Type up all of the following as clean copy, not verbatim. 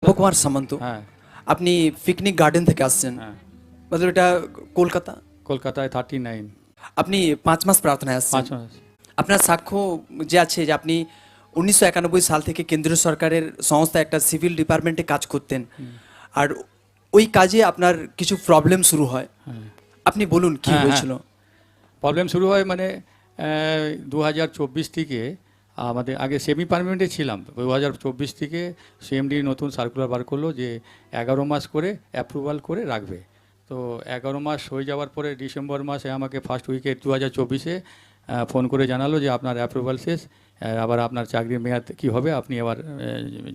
কুমার সামন্ত, হ্যাঁ আপনি picnic garden থেকে আসছেন, হ্যাঁ মতলব এটা কলকাতা। কলকাতায় 39 আপনি 5 মাস প্রার্থনায় আসছেন। 5 মাস। আপনার সাক্ষ্য যে আছে যে আপনি 1991 সাল থেকে কেন্দ্রীয় সরকারের সংস্থা একটা সিভিল ডিপার্টমেন্টে কাজ করতেন, আর ওই কাজে আপনার কিছু প্রবলেম শুরু হয়। আপনি বলুন কি হ্যাঁ, হয়েছিল। প্রবলেম শুরু হয় মানে 2024 থেকে আমাদের আগে সেমি পার্মানেন্টে ছিলাম। 2024 থেকে সিএমডি নতুন সার্কুলার বার করলো যে 11 মাস করে অ্যাপ্রুভাল করে রাখবে। তো 11 মাস হয়ে যাওয়ার পরে ডিসেম্বর মাসে আমাকে ফার্স্ট উইকে 2024-এ ফোন করে জানালো যে আপনার অ্যাপ্রুভাল শেষ, আবার আপনার চাকরির মেয়াদ কী হবে আপনি আবার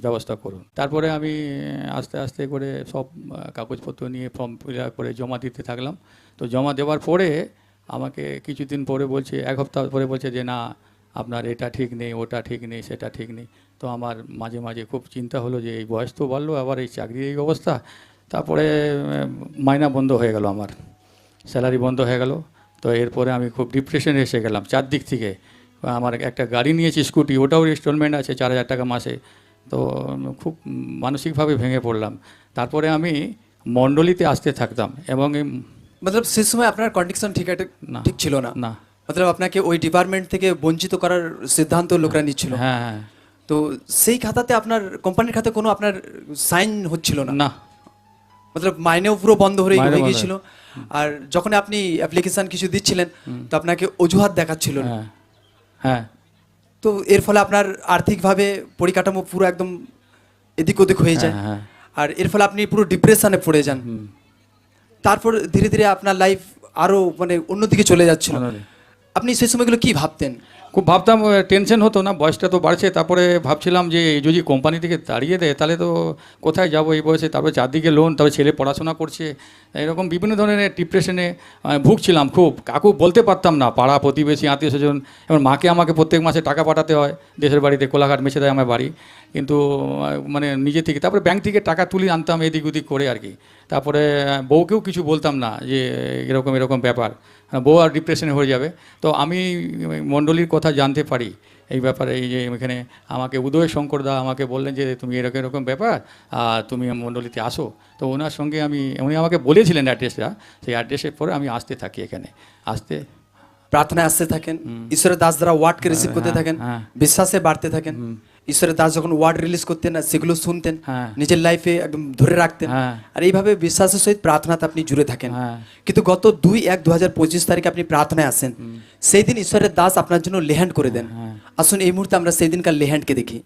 ব্যবস্থা করুন। তারপরে আমি আস্তে আস্তে করে সব কাগজপত্র নিয়ে ফর্ম ফিল আপ করে জমা দিতে থাকলাম। তো জমা দেওয়ার পরে আমাকে কিছুদিন পরে বলছে, এক সপ্তাহ পরে বলছে যে না আপনার এটা ঠিক নেই, ওটা ঠিক নেই, সেটা ঠিক নেই। তো আমার মাঝে মাঝে খুব চিন্তা হলো যে এই বয়স তো বাড়লো, আবার এই চাকরির এই অবস্থা। তারপরে মাইনা বন্ধ হয়ে গেল, আমার স্যালারি বন্ধ হয়ে গেল। তো এরপরে আমি খুব ডিপ্রেশনে এসে গেলাম চারদিক থেকে। আমার একটা গাড়ি নিয়েছি স্কুটি, ওটাও ইনস্টলমেন্ট আছে 4,000 টাকা মাসে। তো খুব মানসিকভাবে ভেঙে পড়লাম। তারপরে আমি মণ্ডলীতে আসতে থাকতাম এবং মতলব সেই সময় আপনার কন্ডিশন না ঠিক ছিল না, না মতলব আপনাকে ওই ডিপার্টমেন্ট থেকে বঞ্চিত করার সিদ্ধান্ত লোকরা নিচ্ছিল। হ্যাঁ হ্যাঁ তো সেই খাতাতে আপনার কোম্পানির খাতে কোনো আপনার সাইন হচ্ছিল না, না মতলব মাইনেও পুরো বন্ধ হয়ে মাইনে বন্ধ। গিয়েছিল। আর যখন আপনি অ্যাপ্লিকেশন কিছু দিচ্ছিলেন তো আপনাকে অজুহাত দেখাচ্ছিল না। হ্যাঁ হ্যাঁ তো এর ফলে আপনার আর্থিকভাবে পরিকাঠামো পুরো একদম এদিক ওদিক হয়ে যায়, হ্যাঁ, হ্যাঁ। আর এর ফলে আপনি পুরো ডিপ্রেশনে পড়ে যান। তারপর ধীরে ধীরে আপনার লাইফ আরো মানে অন্যদিকে চলে যাচ্ছিল। অন্যদিকে। আপনি সেই সময়গুলো কি ভাবতেন? খুব ভাবতাম, টেনশন হতো না, বয়সটা তো বাড়ছে। তারপরে ভাবছিলাম যে যদি কোম্পানি থেকে তাড়িয়ে দেয় তাহলে তো কোথায় যাব এই বয়সে। তারপরে চারদিকে লোন, তারপরে ছেলে পড়াশোনা করছে, এরকম বিভিন্ন ধরনের ডিপ্রেশনে ভুগছিলাম খুব। কাকু বলতে পারতাম না, পাড়া প্রতিবেশী আত্মীয় স্বজন, এবার মাকে আমাকে প্রত্যেক মাসে টাকা পাঠাতে হয় দেশের বাড়িতে, কোলাঘাট মেছেদায় আমার বাড়ি। কিন্তু মানে নিজে থেকে তারপরে ব্যাংক থেকে টাকা তুলে আনতাম এদিক ওদিক করে আর কি। তারপরে বউকেও কিছু বলতাম না যে এরকম এরকম ব্যাপার, বউ আর ডিপ্রেশনে হয়ে যাবে। তো আমি মণ্ডলীর কথা জানতে পারি এই ব্যাপারে, এই যে এখানে আমাকে উদয় শঙ্কর দা আমাকে বললেন যে তুমি এরকম এরকম ব্যাপার, তুমি মণ্ডলীতে আসো। তো ওনার সঙ্গে উনি আমাকে বলেছিলেন অ্যাড্রেসটা, সেই অ্যাড্রেসের পরে আমি আসতে থাকি এখানে। আসতে প্রার্থনায় আসতে থাকেন, ঈশ্বরের দাস দ্বারা ওয়ার্ডকে রিসিভ করতে হ্যাঁ, থাকেন, হ্যাঁ। বিশ্বাসে বাড়তে থাকেন। ঈশ্বরের দাস যখন ওয়ার্ড রিলিজ করতেন না সেগুলো শুনতেন, হ্যাঁ। নিজের লাইফে একদম ধরে রাখতেন, হ্যাঁ। আর এইভাবে বিশ্বাসের সহিত প্রার্থনাতে আপনি জুড়ে থাকেন। হ্যাঁ। কিন্তু গত 2/1/2025 তারিখে আপনি প্রার্থনায় আসেন, সেই দিন ঈশ্বরের দাস আপনার জন্য লেহ্যান্ড করে দেন। হ্যাঁ। আসুন এই মুহূর্তে আমরা সেই দিনকার লেহ্যান্ডকে দেখি।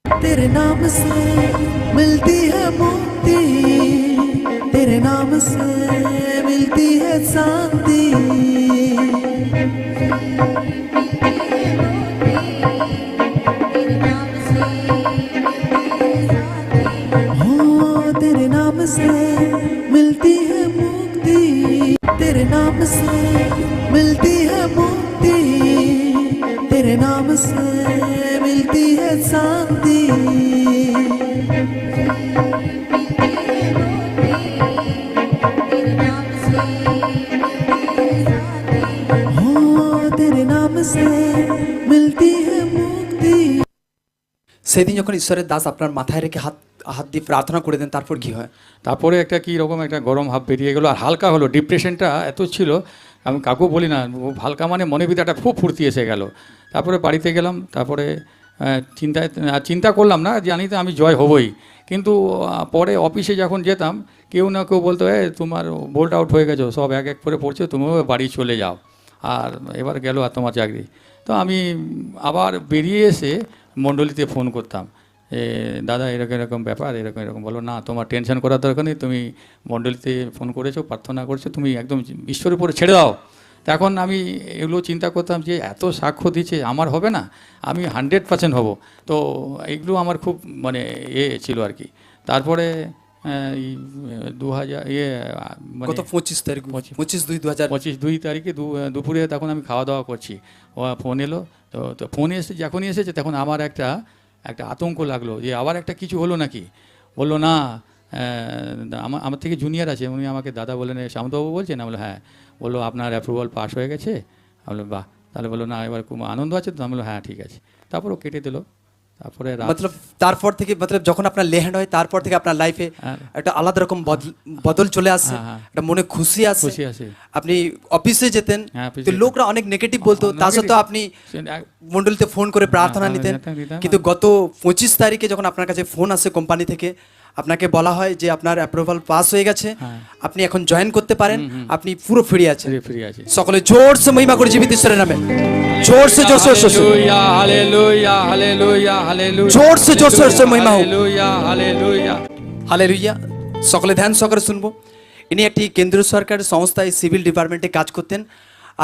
तेरे नाम से मिलती है मुक्ति, तेरे नाम से मिलती है शांति। हो तेरे नाम से मिलती है मुक्ति, तेरे नाम से मिलती है मुक्ति, तेरे नाम से मिलती है शांति। हो तेरे नाम से मिलती है मुक्ति। সেই দিন যখন ঈশ্বরের দাস আপনার মাথায় রেখে হাত হাত দিয়ে প্রার্থনা করে দেন, তারপর কি হয়? তারপরে একটা কী রকম একটা গরম ভাব বেরিয়ে গেলো, আর হালকা হলো। ডিপ্রেশনটা এত ছিল, আমি কাকু বলি না, ও হালকা মানে মনে ভিতরটা খুব ফুর্তি এসে গেল। তারপরে বাড়িতে গেলাম, তারপরে চিন্তা করলাম না, জানি তো আমি জয় হবই। কিন্তু পরে অফিসে যখন যেতাম কেউ না কেউ বলতো তোমার বোল্ট আউট হয়ে গেছো, সব এক এক করে পড়ছে, তুমিও বাড়ি চলে যাও, আর এবার গেল আর তোমার চাকরি। তো আমি আবার বেরিয়ে এসে মণ্ডলীতে ফোন করতাম, দাদা এরকম এরকম ব্যাপার, এরকম এরকম। বলো না তোমার টেনশন করার দরকার নেই, তুমি মণ্ডলীতে ফোন করেছো, প্রার্থনা করছো, তুমি একদম ঈশ্বরের উপরে ছেড়ে দাও। তখন আমি এগুলো চিন্তা করতাম যে এত সাক্ষ্য দিচ্ছে, আমার হবে না, আমি 100% হব। তো এইগুলো আমার খুব মানে ছিল আর কি। তারপরে এই 2000 গত 25 তারিখ, 25/2/2000। 25 তারিখে দুপুরে তখন আমি খাওয়া দাওয়া করছি, ও ফোন এলো। তো ফোন এসে যখনই এসেছে তখন আমার একটা আতঙ্ক লাগলো যে আবার একটা কিছু হলো নাকি। বললো না, আমার থেকে জুনিয়র আছে, উনি আমাকে দাদা বললেন, শামতবাবু বলছেন? আমি বললো হ্যাঁ। বললো আপনার অ্যাপ্রুভাল পাস হয়ে গেছে। আমি বললো বাহ। তাহলে বললো না এবার খুব আনন্দ আছে তো? আমি বললো হ্যাঁ ঠিক আছে। তারপর ও কেটে দিল। তারপরে রাত মতলব তারপর থেকে মতলব যখন আপনার লেহ্যান্ড হয় তারপর থেকে আপনার লাইফে হ্যাঁ। একটা আলাদা রকম বদল চলে আসে, হ্যাঁ, হ্যাঁ। একটা মনে খুশি আসে। খুশি আসে। আপনি অফিসে যেতেন হ্যাঁ, অফিসে তো যেতাম। লোকরা অনেক নেগেটিভ বলতো, তা সত্ত্বেও আপনি মন্ডলীতে ফোন করে প্রার্থনা হ্যাঁ, নিতেন। নিতাম। কিন্তু গত 25 তারিখে যখন আপনার কাছে ফোন আসে কোম্পানি থেকে, আপনাকে বলা হয় যে আপনার অ্যাপ্রুভাল পাস হয়ে গেছে, হ্যাঁ। আপনি এখন জয়েন করতে পারেন, আপনি পুরো ফ্রি আছেন। ফ্রি আছে। সকলে জোরসে মহিমা করে জীবিত ঈশ্বরের নামে, জোরসে জোরসে হালেলুয়া হালেলুয়া হালেলুয়া হালেলুয়া जोर से महिमा हो। Hallelujah hallelujah. হালেলুয়া। সকলে ধ্যান সহকারে শুনবো। ইনি একটি কেন্দ্রীয় সরকারের সংস্থায় সিভিল ডিপার্টমেন্টে কাজ করতেন।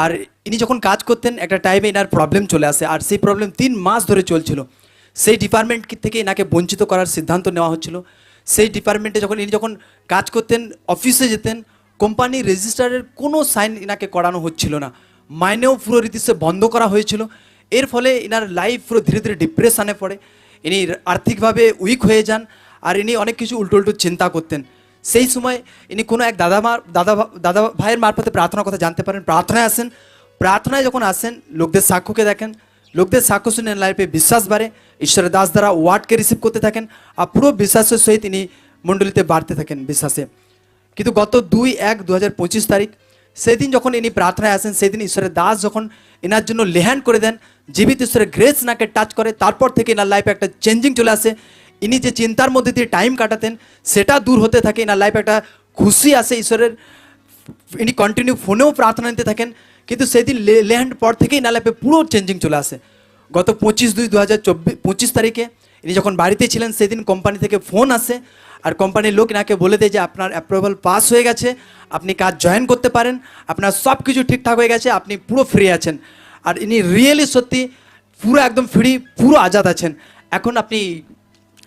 আর ইনি যখন কাজ করতেন একটা টাইমে এনার প্রবলেম চলে আসে, আর সেই প্রবলেম 3 মাস ধরে চলছিল। সেই ডিপার্টমেন্ট থেকে এনাকে বঞ্চিত করার সিদ্ধান্ত নেওয়া হচ্ছিল। সেই ডিপার্টমেন্টে যখন ইনি কাজ করতেন, অফিসে যেতেন, কোম্পানির রেজিস্টারের কোনো সাইন ইনাকে করানো হচ্ছিল না, মাইনেও পুরো রীতিসে বন্ধ করা হয়েছিল। এর ফলে ইনার লাইফ পুরো ধীরে ধীরে ডিপ্রেশনে পড়ে, ইনি আর্থিকভাবে উইক হয়ে যান, আর ইনি অনেক কিছু উল্টো উল্টো চিন্তা করতেন। সেই সময় ইনি কোনো এক দাদা ভাইয়ের মারফতে প্রার্থনার কথা জানতে পারেন, প্রার্থনায় আসেন। প্রার্থনায় যখন আসেন লোকদের সাক্ষ্যকে দেখেন, লোকদের সাক্ষ্য শুনে লাইফে বিশ্বাস বাড়ে, ঈশ্বরের দাস দ্বারা ওয়ার্ডকে রিসিভ করতে থাকেন, আর পুরো বিশ্বাসের সহিত তিনি মণ্ডলীতে বাড়তে থাকেন বিশ্বাসে। কিন্তু গত 2/1/2025 তারিখ সেদিন যখন ইনি প্রার্থনায় আসেন, সেদিন ঈশ্বরের দাস যখন এনার জন্য লেহ্যান্ড করে দেন, জীবিত ঈশ্বরের গ্রেস নাকে টাচ করে, তারপর থেকে এনার লাইফে একটা চেঞ্জিং চলে আসে। ইনি যে চিন্তার মধ্যে দিয়ে টাইম কাটাতেন সেটা দূর হতে থাকে, এনার লাইফে একটা খুশি আসে ঈশ্বরের। ইনি কন্টিনিউ ফোনেও প্রার্থনা নিতে থাকেন, কিন্তু সেদিন লেহ্যান্ড পর থেকেই এনার লাইফে পুরো চেঞ্জিং চলে আসে। গত 25/2/2025 তারিখে ইনি যখন বাড়িতে ছিলেন সেদিন কোম্পানি থেকে ফোন আসে, আর কোম্পানির লোক এনাকে বলে দেয় যে আপনার অ্যাপ্রুভাল পাস হয়ে গেছে, আপনি কাজ জয়েন করতে পারেন, আপনার সব কিছু ঠিকঠাক হয়ে গেছে, আপনি পুরো ফ্রি আছেন। আর ইনি রিয়েলি সত্যি পুরো একদম ফ্রি, পুরো আজাদ আছেন। এখন আপনি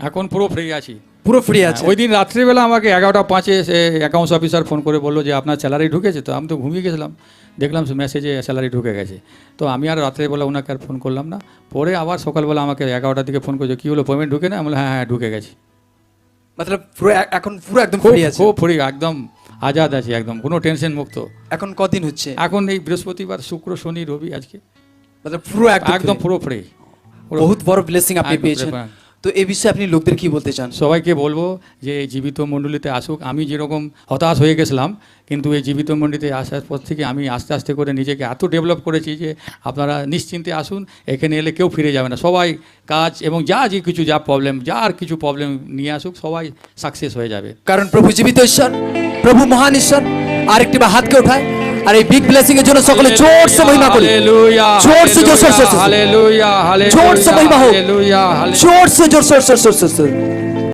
এখন পুরো ফ্রি আছি। পুরো ফ্রি আছেন। ওই দিন রাত্রিবেলা আমাকে 11:05 অ্যাকাউন্টস অফিসার ফোন করে বললো যে আপনার স্যালারি ঢুকেছে। তো আমি তো ঘুমিয়ে গেছিলাম, দেখলাম মেসেজে স্যালারি ঢুকে গেছে। তো আমি আর রাত্রেবেলা ওনাকে আর ফোন করলাম না। পরে আবার সকালবেলা আমাকে 11টার দিকে ফোন করেছে, কী হলো পেমেন্ট ঢুকে না? আমি বললাম হ্যাঁ ঢুকে গেছে। মতলব পুরো এখন পুরো একদম খুব ফ্রি আছে, খুব ফ্রি, একদম আজাদ আছি, একদম কোনো টেনশন মুক্ত। এখন কদিন হচ্ছে? এখন এই বৃহস্পতিবার, শুক্র, শনি, রবি আজকে মতলব পুরো একদম পুরো ফ্রি। বহুত বড় ব্লেসিং আপনি একদম পেয়েছেন। ব্যাপার। তো এই বিষয়ে আপনি লোকদের কি বলতে চান? সবাইকে বলবো যে এই জীবিত মণ্ডলীতে আসুক। আমি যেরকম হতাশ হয়ে গেছিলাম, কিন্তু এই জীবিত মণ্ডলীতে আসার পর থেকে আমি আস্তে আস্তে করে নিজেকে এত ডেভেলপ করেছি যে আপনারা নিশ্চিন্তে আসুন, এখানে এলে কেউ ফিরে যাবে না। সবাই কাজ এবং যা প্রবলেম, যার কিছু প্রবলেম নিয়ে আসুক, সবাই সাকসেস হয়ে যাবে। কারণ প্রভু জীবিত ঈশ্বর, প্রভু মহান ঈশ্বর। আরেকটি বার হাতকে উঠায়, আর এই বিগ ব্লেসিং এর জন্য সকলে জোর সে মহিমা করি, জোর সে জোর সে হালেলুয়া হালেলুয়া জোর সে মহিমা হোক, হালেলুয়া জোর সে জোর সে